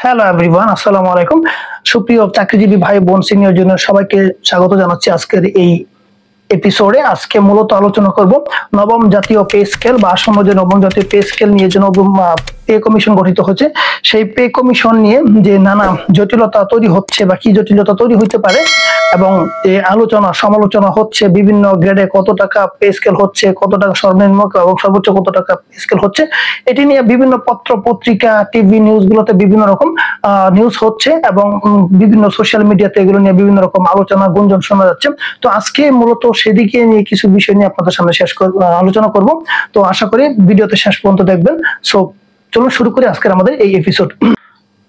Hello everyone, আসসালামু আলাইকুম। সুপ্রিয় চাকরিজীবী ভাই বোন সিনিয়র জুনিয়র সবাইকে স্বাগত জানাচ্ছি আজকের এই এপিসোডে। আজকে মূলত আলোচনা করব নবম জাতীয় পে স্কেল বা আসন্ন যে নবম জাতীয় পে স্কেল নিয়ে যে নবম পে কমিশন গঠিত হচ্ছে, সেই পে কমিশন নিয়ে যে নানা জটিলতা তৈরি হচ্ছে বা কি জটিলতা তৈরি হইতে পারে, এবং যে আলোচনা সমালোচনা হচ্ছে বিভিন্ন গ্রেডে কত টাকা পে স্কেল হচ্ছে, কত টাকা সর্বনিম্ন এবং সর্বোচ্চ কত টাকা পে স্কেল হচ্ছে, এটি নিয়ে বিভিন্ন পত্র পত্রিকা টিভি নিউজগুলোতে বিভিন্ন রকম নিউজ হচ্ছে এবং বিভিন্ন সোশ্যাল মিডিয়াতে এগুলো নিয়ে বিভিন্ন রকম আলোচনা গুঞ্জন শোনা যাচ্ছে। তো আজকে মূলত সেদিকে নিয়ে কিছু বিষয় নিয়ে আপনাদের সামনে আলোচনা করব। তো আশা করি ভিডিওতে শেষ পর্যন্ত দেখবেন। সো চলুন শুরু করি আজকের আমাদের এই এপিসোড।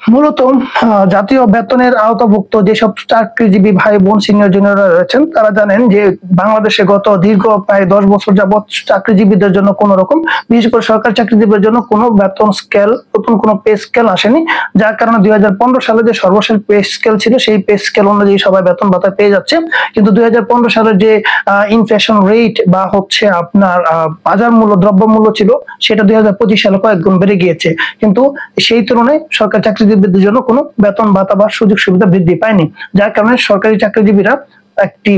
মূলত জাতীয় বেতনের আওতাভুক্ত যেসব চাকরিজীবী ভাই বোন সিনিয়র জুনিয়ররা রয়েছেন, তারা জানেন যে বাংলাদেশে গত দীর্ঘ প্রায় 10 বছর যাবৎ চাকরিজীবীদের জন্য কোন রকম, বিশেষ করে সরকারি চাকরিজীবীদের জন্য কোনো বেতন স্কেল, নতুন কোনো পে স্কেল আসেনি। যার কারণে 2015 সালে যে সর্বশেষ পে স্কেল ছিল, সেই পে স্কেল অনুযায়ী সবাই বেতন ভাতা পেয়ে যাচ্ছে। কিন্তু 2015 সালের যে ইনফ্লেশন রেট বা হচ্ছে আপনার বাজার মূল্য, দ্রব্যমূল্য ছিল, সেটা 2025 সালে কয়েক গুণ বেড়ে গিয়েছে। কিন্তু সেই তুলনায় সরকারি চাকরিজীবীদের জন্য কোনো বেতন ভাতা বা সুযোগ সুবিধা বৃদ্ধি পায়নি। যার কারণে সরকারি চাকরিজীবীরা একটি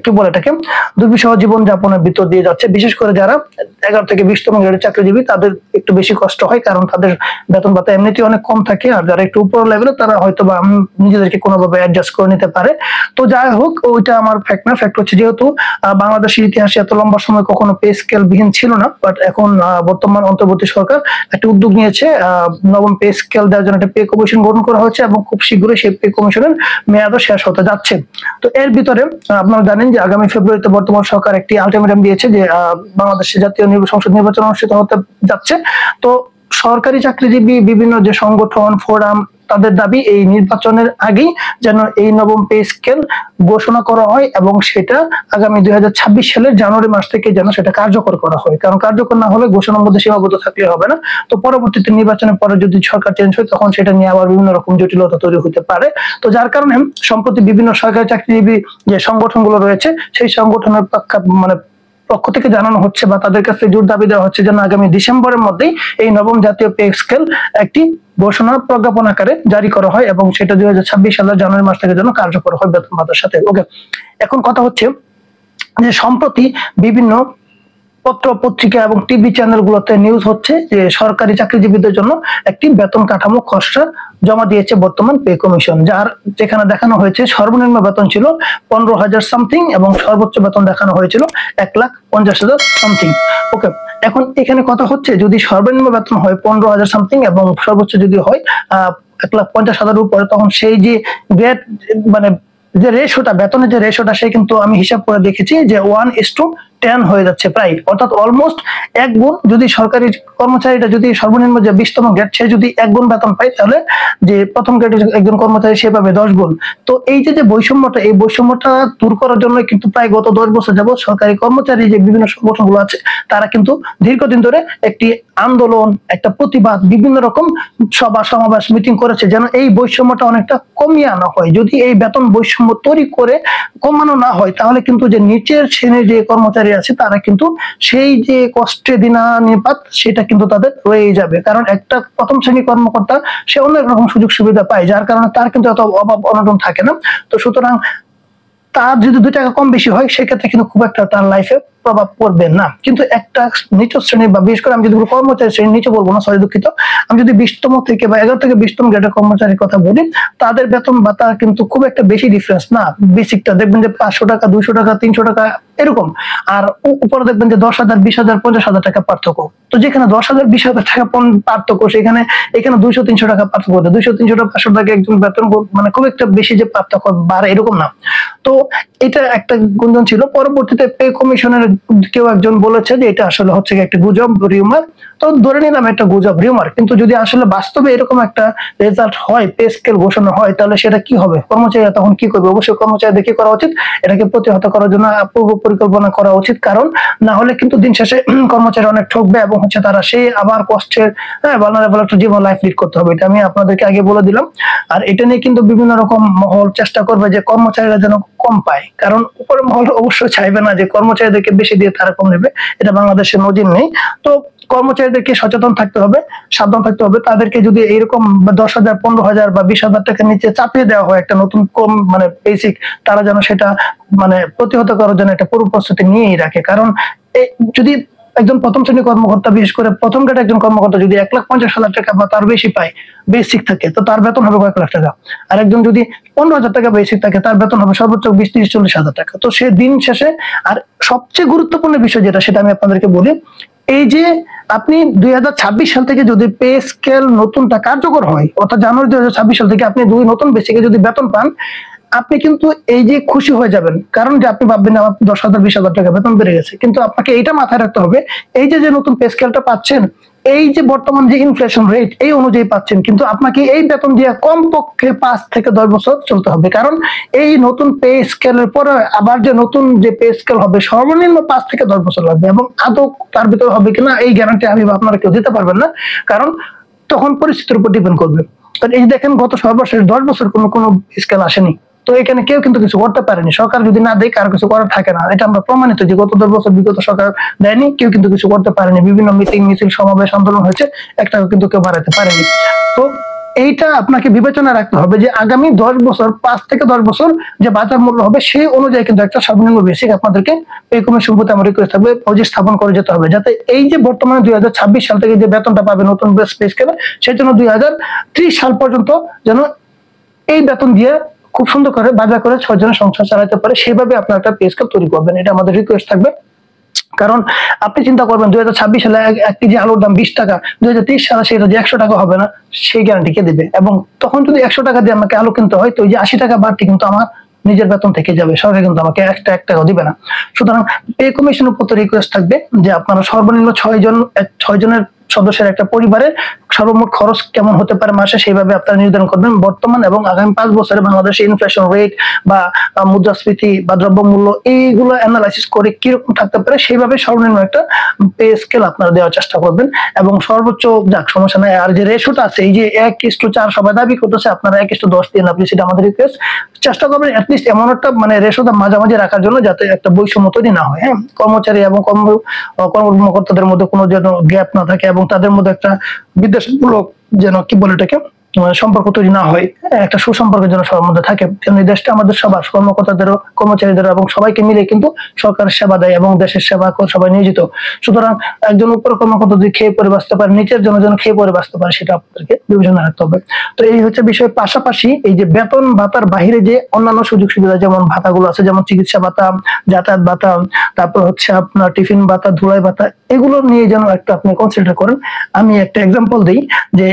কি বলে এটাকে দুর্বিষহ জীবন যাপনের ভিতর দিয়ে যাচ্ছে। বিশেষ করে যারা 11 থেকে 20তম গ্রেডের চাকরিজীবী, তাদের একটু বেশি কষ্ট হয়, কারণ তাদের বেতন ভাতা এমনিতেই অনেক কম থাকে। আর যারা একটু উপর লেভেলে, তারা হয়তো বা নিজেদেরকে কোনোভাবে অ্যাডজাস্ট করে নিতে পারে। তো যাই হোক, ওইটা আমার ফ্যাক্ট না। ফ্যাক্ট হচ্ছে, যেহেতু বাংলাদেশের ইতিহাসে এত লম্বা সময় কখনো পে স্কেল বিহীন ছিল না, বাট এখন বর্তমান অন্তর্বর্তী সরকার একটা উদ্যোগ নিয়েছে, নবম পে স্কেল দেওয়ার জন্য একটা পে কমিশন গঠন করা হয়েছে এবং খুব শীঘ্রই সেই পে কমিশনের মেয়াদও শেষ হতে যাচ্ছে। তো এর ভিতরে আপনারা জানেন যে আগামী ফেব্রুয়ারিতে বর্তমান সরকার একটি আলটিমেটাম দিয়েছে যে বাংলাদেশে জাতীয় সংসদ নির্বাচন অনুষ্ঠিত হতে যাচ্ছে। তো সরকারি চাকরিজীবী বিভিন্ন যে সংগঠন, ফোরাম, তাদের দাবি এই নির্বাচনের আগেই যেন এই নবম পে স্কেল ঘোষণা করা হয় এবং সেটা আগামী 2026 সালের জানুয়ারি মাস থেকে যেন সেটা কার্যকর করা হয়। কারণ কার্যকর না হলে ঘোষণার মধ্যে সীমাবদ্ধ থাকলে হবে না। তো পরবর্তীতে নির্বাচনের পরে যদি সরকার চেঞ্জ হয়, তখন সেটা নিয়ে আবার বিভিন্ন রকম জটিলতা তৈরি হতে পারে। তো যার কারণে সম্প্রতি বিভিন্ন সরকারি চাকরিজীবী যে সংগঠনগুলো রয়েছে, সেই সংগঠনের পক্ষ থেকে জানানো হচ্ছে বা তাদের কাছে জোর দাবি দেওয়া হচ্ছে যেন আগামী ডিসেম্বরের মধ্যেই এই নবম জাতীয় পে স্কেল একটি ঘোষণা প্রজ্ঞাপন আকারে জারি করা হয় এবং সেটা 2026 সালের জানুয়ারি মাস থেকে যেন কার্যকর হয় বেতন ভাতার সাথে। ওকে, এখন কথা হচ্ছে যে সম্প্রতি বিভিন্ন পত্র পত্রিকা এবং টিভি চ্যানেলগুলোতে নিউজ হচ্ছে যে সরকারি চাকরিজীবীদের জন্য একটি বেতন কাঠামো খসড়া জমা দিয়েছে বর্তমান পে কমিশন, যেখানে দেখানো হয়েছে সর্বনিম্ন বেতন ছিল 15,000 সামথিং এবং সর্বোচ্চ বেতন দেখানো হয়েছিল 1,50,000 সামথিং। ওকে, এখন এখানে কথা হচ্ছে, যদি সর্বনিম্ন বেতন হয় 15,000 সামথিং এবং সর্বোচ্চ যদি হয় 1,50,000 উপরে, তখন সেই যে গ্রেড যে রেশোটা, বেতনের যে রেশোটা, সে কিন্তু আমি হিসাব করে দেখেছি যে 1:10 হয়ে যাচ্ছে প্রায়, অর্থাৎ অলমোস্ট 1 গুণ। যদি সরকারি কর্মচারীটা যদি সর্বনিম্ন যে 20তম গ্রেড, সে যদি 1 গুণ বেতন পায়, তাহলে যে প্রথম গ্রেডের একজন কর্মচারী সে পাবে 10 গুণ। তো এই যে বৈষম্যটা, এই বৈষম্যটা দূর করার জন্য কিন্তু প্রায় গত 10 বছর যাবত সরকারি কর্মচারী যে বিভিন্ন সংগঠনগুলো আছে, তারা কিন্তু দীর্ঘদিন ধরে একটি আন্দোলন, একটা প্রতিবাদ, বিভিন্ন রকম সভা সমাবেশ মিটিং করেছে যেন এই বৈষম্যটা অনেকটা কমিয়ে আনা হয়। যদি এই বেতন বৈষম্য তৈরি করে কমানো না হয়, তাহলে কিন্তু যে নিচের শ্রেণীর যে কর্মচারী আছে, তারা কিন্তু সেই যে কষ্টে দিনানিপাত, সেটা কিন্তু তাদের রয়েই যাবে। কারণ একটা প্রথম শ্রেণী কর্মকর্তা, সে অনেক রকম সুযোগ সুবিধা পায়, যার কারণে তার কিন্তু এত অভাব অনটন থাকে না। তো সুতরাং তার যদি 2 টাকা কম বেশি হয়, সেক্ষেত্রে কিন্তু খুব একটা তার লাইফে প্রভাব পড়বে না। কিন্তু একটা নিচু শ্রেণী বা বিশেষ করে আমি যদি কর্মচারী শ্রেণী নিচে বলবো না, সরি দুঃখিত, আমি যদি 20তম থেকে বা 11 থেকে 20তম গ্রেডের কর্মচারীর কথা বলি, তাদের বেতন ভাতা কিন্তু খুব একটা বেশি ডিফারেন্স না। বেসিকটা দেখবেন যে 500 টাকা, 200 টাকা, 300 টাকা এরকম, আর উপরে দেখবেন যে 10,000, 20,000, 50,000 টাকা পার্থক্য। তো যেখানে 10,000, 20,000 টাকা পার্থক্য, সেখানে এখানে 200-300 টাকা পার্থক্য। 200-300 টাকা, 500 টাকা একজন বেতন খুব একটা বেশি যে পার্থক্য বাড়ে এরকম না। তো এটা একটা গুঞ্জন ছিল। পরবর্তীতে পে কমিশনের কেউ একজন বলেছে যে এটা আসলে হচ্ছে একটা গুজব, রিউমার। তো ধরে নিলাম একটা গুজব, রিউমার, কিন্তু যদি আসলে বাস্তবে এরকম একটা রেজাল্ট হয়, পে স্কেল ঘোষণা হয়, তাহলে সেটা কি হবে? কর্মচারীরা তখন কি করবে? অবশ্যই কর্মচারীদের কি করা উচিত? এটাকে প্রতিহত করার জন্য পূর্ব পরিকল্পনা করা উচিত। কারণ না হলে কিন্তু দিন শেষে কর্মচারী অনেক ঠকবে এবং হচ্ছে তারা সেই আবার কষ্টের ভালনারেবল একটা জীবন লাইফ লিড করতে হবে। এটা আমি আপনাদেরকে আগে বলে দিলাম। আর এটা নিয়ে কিন্তু বিভিন্ন রকম মহল চেষ্টা করবে যে কর্মচারীরা যেন কম পায়, কারণ উপরে মহল অবশ্যই চাইবে না যে কর্মচারীদেরকে বেশি দিয়ে তারা কম নেবে। এটা বাংলাদেশের নজির নেই। তো কর্মচারীদেরকে সচেতন থাকতে হবে, সাবধান থাকতে হবে। তাদেরকে যদি এইরকম 10,000, 15,000 বা 20,000 টাকার নিচে চাপিয়ে দেওয়া হয় একটা নতুন কম মানে বেসিক, তারা যেন সেটা মানে প্রতিহত করার জন্য একটা পূর্ব প্রস্তুতি নিয়েই রাখে। কারণ যদি একজন প্রথম শ্রেণী কর্মকর্তা, বিশেষ করে প্রথম গ্রেড একজন কর্মকর্তা যদি 1,50,000 টাকা বা তার বেশি পায় বেসিক থাকে, তো তার বেতন হবে কয়েক লাখ টাকা। আর একজন যদি 15,000 টাকা বেসিক থাকে, তার বেতন হবে সর্বোচ্চ 20-30-40,000 টাকা। তো সে দিন শেষে, আর সবচেয়ে গুরুত্বপূর্ণ বিষয় যেটা, সেটা আমি আপনাদেরকে বলি, এই যে আপনি 2026 সাল থেকে যদি পে স্কেল নতুনটা কার্যকর হয়, অর্থাৎ জানুয়ারি 2026 সাল থেকে আপনি নতুন বেসিকে যদি বেতন পান, আপনি কিন্তু এই যে খুশি হয়ে যাবেন। কারণ যে আপনি ভাববেন আমার 10,000 20,000 টাকা বেতন বেড়ে গেছে, কিন্তু আপনাকে এইটা মাথায় রাখতে হবে, এই যে নতুন পে স্কেলটা পাচ্ছেন, এই যে বর্তমান যে ইনফ্লেশন রেট এই অনুযায়ী পাচ্ছেন, কিন্তু আপনাকে এই বেতন দিয়ে কমপক্ষে 5 থেকে 10 বছর চলতে হবে। কারণ এই নতুন পে স্কেলের পরে আবার যে নতুন যে পে স্কেল হবে, সর্বনিম্ন 5 থেকে 10 বছর লাগবে, এবং আদৌ তার ভিতরে হবে কিনা এই গ্যারান্টি আমি আপনারা কেউ দিতে পারবেন না। কারণ তখন পরিস্থিতির উপর ডিপেন্ড করবে। এই দেখেন, গত সর্বশেষ 10 বছর কোনো স্কেল আসেনি। তো এখানে কেউ কিন্তু কিছু করতে পারেনি। সরকার যদি না দেয়, কারো কিছু করার থাকে না। এটা আমরা প্রমাণিত যে গত 10 বছর বিগত সরকার দেয়নি, কেউ কিন্তু কিছু করতে পারেনি। বিভিন্ন মিটিং মিছিল সমাবেশ আন্দোলন হয়েছে, একটাও কিন্তু কেউ বাড়াতে পারেনি। তো এইটা আপনাকে বিবেচনা রাখতে হবে যে আগামী 10 বছর, 5 থেকে 10 বছর যে বাজার মূল্য হবে, সেই অনুযায়ী কিন্তু একটা সর্বনিম্ন বেসিক আপনাদেরকে পে কমিশন প্রতি আমার রিকোয়েস্ট থাকবে, ওই স্থাপন করে যেতে হবে, যাতে এই যে বর্তমানে 2026 সাল থেকে যে বেতনটা পাবে নতুন পে স্কেলে, সেই জন্য 2030 সাল পর্যন্ত যেন এই বেতন দিয়ে খুব সুন্দর করে বাজার করে 6 জনের সংসার চালাতে পারে, সেভাবে আপনার একটা পে স্কেল তৈরি করবেন। এটা আমাদের রিকোয়েস্ট থাকবে। কারণ আপনি চিন্তা করবেন 2026 সালে 1 কেজি আলুর দাম 20 টাকা, 2030 সালে সেটা যে 100 টাকা হবে না, সেই গ্যারান্টি কে দেবে? এবং তখন যদি 100 টাকা দিয়ে আমাকে আলু কিনতে হয়, তো ওই যে 80 টাকা বাড়তি কিন্তু আমার নিজের বেতন থেকে যাবে, সরকার কিন্তু আমাকে একটা টাকাও দিবে না। সুতরাং পে কমিশনের প্রতি রিকোয়েস্ট থাকবে যে আপনারা সর্বনিম্ন 6 জনের সদস্যের একটা পরিবারের সর্বমোট খরচ কেমন হতে পারে মাসে, সেইভাবে আপনারা নির্ধারণ করবেন। বর্তমান এবং আগামী 5 বছরে বাংলাদেশের ইনফ্লেশন রেট বা মুদ্রাস্ফীতি বা দ্রব্যমূল্য এইগুলো অ্যানালাইসিস করে কিরকম থাকতে পারে, সেইভাবে সর্বনিম্ন একটা পে স্কেল আপনারা দেওয়ার চেষ্টা করবেন। এবং সর্বোচ্চ, যাক সমস্যা নাই, আর যে রেশোটা আছে, এই যে 1:4 সবাই দাবি করতেছে, আপনারা 1:10 দিন, আপনি সেটা আমাদের রিকোয়েস্ট, চেষ্টা করবেন অ্যাটলিস্ট এমন একটা মানে রেশোটা মাঝামাঝি রাখার জন্য, যাতে একটা বৈষম্য তৈরি না হয়। হ্যাঁ, কর্মচারী এবং কর্মকর্তাদের মধ্যে কোনো যেন গ্যাপ না থাকে, এবং তাদের মধ্যে একটা বিদ্বেষমূলক যেন কি বলে এটাকে সম্পর্ক তৈরি না হয়, একটা সুসম্পর্ক যেন সবার মধ্যে থাকে। এই দেশটা আমাদের সবার, কর্মকর্তাদেরও, কর্মচারীদেরও, এবং সবাইকে মিলে কিন্তু সরকারের সেবা দেয় এবং দেশের সেবা সবাই নিয়োজিত। সুতরাং একজন উপর কর্মকর্তা যদি খেয়ে পরে বাঁচতে পারে, নিচের জন্য যেন খেয়ে পরে বাঁচতে পারে, সেটা আপনাদেরকে বিবেচনা রাখতে হবে। তো এই হচ্ছে বিষয়। পাশাপাশি এই যে বেতন ভাতার বাহিরে যে অন্যান্য সুযোগ সুবিধা, যেমন ভাতাগুলো আছে, যেমন চিকিৎসা ভাতা, যাতায়াত ভাতা, তারপর হচ্ছে আপনার টিফিন ভাতা, ধুলাই ভাতা, এগুলো নিয়ে যেন একটা আপনি কনসিডার করেন। আমি একটা এক্সাম্পল দিই যে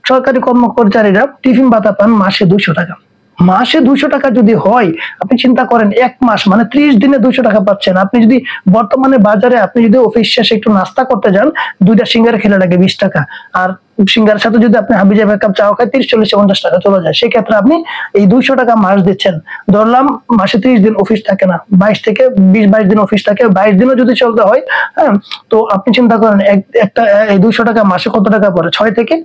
সরকারি কর্মচারীরা টিফিন ভাতা পান মাসে 200 টাকা। মাসে 200 টাকা যদি হয়, আপনি চিন্তা করেন 1 মাস মানে 30 দিনে 200 টাকা পাচ্ছেন। আপনি যদি বর্তমানে বাজারে আপনি যদি অফিস শেষে একটু নাস্তা করতে যান, 2টা সিঙ্গারা খেলে লাগে 20 টাকা, আর সিঙ্গারের সাথে যদি আপনি হাবিজাবি এক কাপ চা খায় 30-40-50 টাকা চলে যায়। সেই ক্ষেত্রে আপনি এই 200 টাকা মাস দিচ্ছেন। ধরলাম মাসে 30 দিন অফিস থাকে না, 22 থেকে 20-22 দিন অফিস থাকে, 22 দিনও যদি চলতে হয়, হ্যাঁ, তো আপনি চিন্তা করেন একটা এই 200 টাকা মাসে কত টাকা পড়ে? 6 থেকে,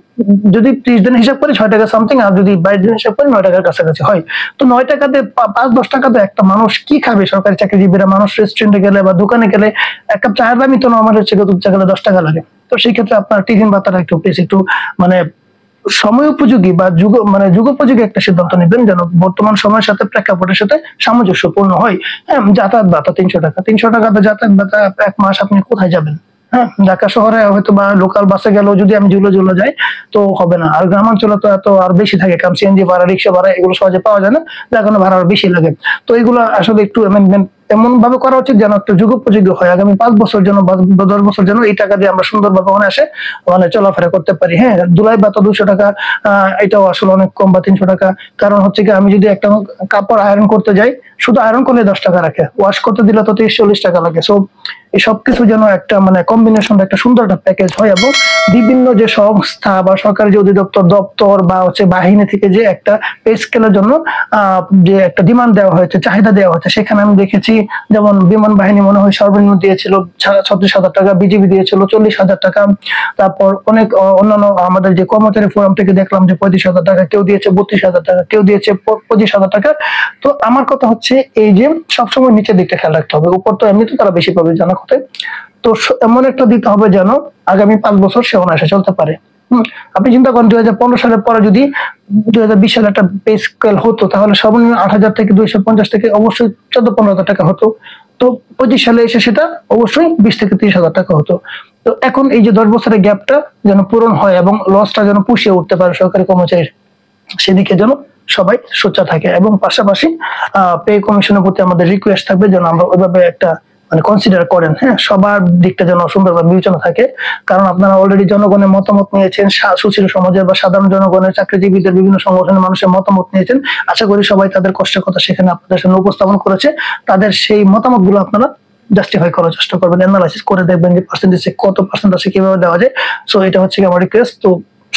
যদি 30 দিন হিসাব করি 6 টাকা সামথিং, আর যদি 22 দিন হিসাব করি 9 টাকার কাছাকাছি হয়। তো 9 টাকাতে 5-10 টাকাতে একটা মানুষ কি খাবে? সরকারি চাকরিজীবীরা, মানুষ রেস্টুরেন্টে গেলে বা দোকানে গেলে এক কাপ চায়ের দামই তো আমার হচ্ছে গেলে 10 টাকা লাগে। তো সেই ক্ষেত্রে আপনার টিফিন ভাতাটা একটু মানে সময় উপযোগী বা যুগোপযোগী একটা সিদ্ধান্ত নেবেন, যেন বর্তমান সময়ের সাথে প্রেক্ষাপটের সাথে সামঞ্জস্যপূর্ণ হয়। হ্যাঁ, যাতায়াত ভাতা 300 টাকা, 300 টাকাতে যাতায়াত ভাতা 1 মাস আপনি কোথায় যাবেন? হ্যাঁ, ঢাকা শহরে হয়তো বা লোকাল বাসে গেলেও যদি আমি ঝুলে যাই তো হবে না। আর গ্রামাঞ্চলে তো এত আর বেশি থাকে, কারণ সিএনজি ভাড়া, রিক্সা ভাড়া এগুলো সহজে পাওয়া যায় না, যার কারণে ভাড়া আরো বেশি লাগে। তো এগুলো আসলে একটু অ্যামেন্ডমেন্ট এমন ভাবে করা উচিত যেন একটা যুগোপযোগী হয়। আগামী 5 বছর জন্য বা 10 বছর জন্য এই টাকা দিয়ে আমরা সুন্দরভাবে অনায়াসে মানে চলাফেরা করতে পারি। হ্যাঁ, ধুলাই ভাতা 200 টাকা, এটাও আসলে অনেক কম, বা 300 টাকা। কারণ হচ্ছে কি, আমি যদি একটা কাপড় আয়রন করতে যাই, শুধু আয়রন করলে 10 টাকা রাখে, ওয়াশ করতে দিলে তো 30-40 টাকা লাগে। সো এই সবকিছু যেন একটা মানে কম্বিনেশন, একটা সুন্দর একটা প্যাকেজ হয়, এবং বিভিন্ন যে সংস্থা বা সরকারি যে দপ্তর বা হচ্ছে বাহিনী থেকে যে একটা পে স্কেলের জন্য যে একটা ডিমান্ড দেওয়া হয়েছে, চাহিদা দেওয়া হয়েছে, সেখানে আমি দেখেছি যেমন বিমান বাহিনী মনে হয় সর্বনিম্ন দিয়েছিল 36,000 টাকা, বিজিবি দিয়েছিল 40,000 টাকা, তারপর অনেক অন্যান্য আমাদের যে কর্মচারী ফোরাম থেকে দেখলাম যে 35,000 টাকা, কেউ দিয়েছে 32,000 টাকা, কেউ দিয়েছে 25,000 টাকা। তো আমার কথা হচ্ছে এই যে সবসময় নিচের দিকটা খেয়াল রাখতে হবে, উপর তো এমনিতে তারা বেশি পাবে, জানা হতে। তো এমন একটা দিতে হবে যেন আগামী 5 বছর সে অনায়াসে চলতে পারে। আপনি চিন্তা করেন 2015 সালের পরে যদি 2020 সালে একটা পে স্কেল হতো, তাহলে সর্বনিম্ন 8,000 থেকে 250 থেকে অবশ্যই 14-15,000 টাকা হতো। তো 25 সালে এসে সেটা অবশ্যই 20 থেকে 30,000 টাকা হতো। তো এখন এই যে 10 বছরের গ্যাপটা যেন পূরণ হয় এবং লসটা যেন পুষিয়ে উঠতে পারে সরকারি কর্মচারী, সেদিকে যেন সবাই সোচ্চার থাকে। এবং পাশাপাশি পে কমিশনের প্রতি আমাদের রিকোয়েস্ট থাকবে যেন আমরা ওইভাবে একটা মানে কনসিডার করেন, হ্যাঁ, সবার দিকটা যেন সুন্দরভাবে বিবেচনা থাকে। কারণ আপনারা অলরেডি জনগণের মতামত নিয়েছেন, সুশীল সমাজের বা সাধারণ জনগণের, চাকরিজীবীদের, বিভিন্ন সংগঠনের মানুষের মতামত নিয়েছেন। আশা করি সবাই তাদের কষ্টের কথা সেখানে আপনাদের সামনে উপস্থাপন করেছে। তাদের সেই মতামতগুলো আপনারা জাস্টিফাই করার চেষ্টা করবেন, অ্যানালাইসিস করে দেখবেন যে পার্সেন্টেজে কত পার্সেন্ট আছে, কিভাবে দেওয়া যায়। সো এটা হচ্ছে আমার রিকোয়েস্ট। তো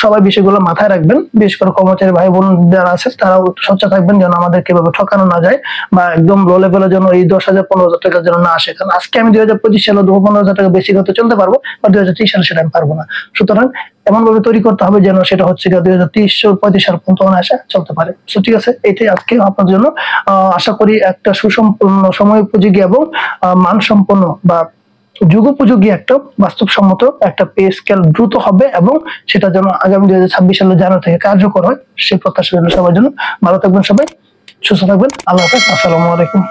সবাই বিষয়গুলো মাথায় রাখবেন, বিশেষ করে কর্মচারী ভাই বোন যারা আছে তারাও সচেতন থাকবেন যেন আমাদের কিভাবে ঠকানো না যায়, বা একদম লো লেভেলের জন্য এই 10,000-15,000 টাকার জন্য না আসে। কারণ আজকে আমি 2025 সালে 15,000 টাকা বেশি হতে চলতে পারবো, বা 2030 সালে সেটা আমি পারবো না। সুতরাং এমন ভাবে তৈরি করতে হবে যেন সেটা হচ্ছে 2030-35 সাল পর্যন্ত অনায়াসে চলতে পারে। সো ঠিক আছে, এটাই আজকে আপনার জন্য। আশা করি একটা সুসম্পন্ন, সময় উপযোগী এবং মানসম্পন্ন বা যুগোপযোগী একটা বাস্তবসম্মত একটা পে স্কেল দ্রুত হবে, এবং সেটা যেন আগামী 2026 সালের জানুয়ারি থেকে কার্যকর হয়, সেই প্রত্যাশা সবার জন্য। ভালো থাকবেন সবাই, সুস্থ থাকবেন। আল্লাহ হাফেজ, আসসালামু আলাইকুম।